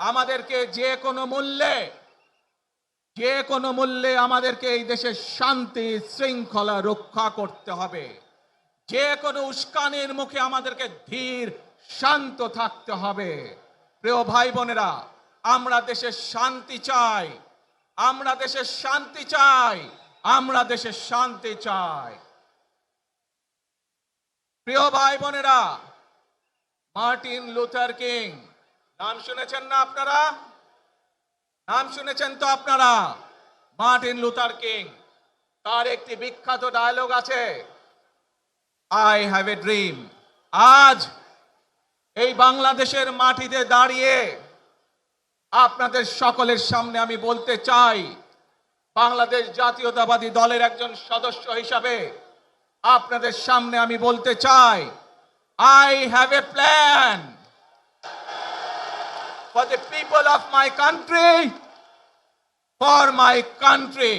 আমাদেরকে যে কোনো মূল্যে আমাদেরকে এই দেশের শান্তি শৃঙ্খলা রক্ষা করতে হবে। যে কোনো উস্কানির মুখে আমাদেরকে ধীর শান্ত থাকতে হবে। প্রিয় ভাই বোনেরা, আমরা দেশের শান্তি চাই, আমরা দেশের শান্তি চাই, আমরা দেশের শান্তি চাই। প্রিয় ভাই বোনেরা, মার্টিন লুথার কিং নাম শুনেছেন না আপনারা? নাম শুনেছেন তো আপনারা? মার্টিন লুথার কিং, তার একটি বিখ্যাত ডায়লগ আছে, আই হ্যাভ এ ড্রিম। আজ এই বাংলাদেশের মাটিতে দাঁড়িয়ে আপনাদের সকলের সামনে আমি বলতে চাই, বাংলাদেশ জাতীয়তাবাদী দলের একজন সদস্য হিসাবে আপনাদের সামনে আমি বলতে চাই, I have a plan for the people of my country, for my country.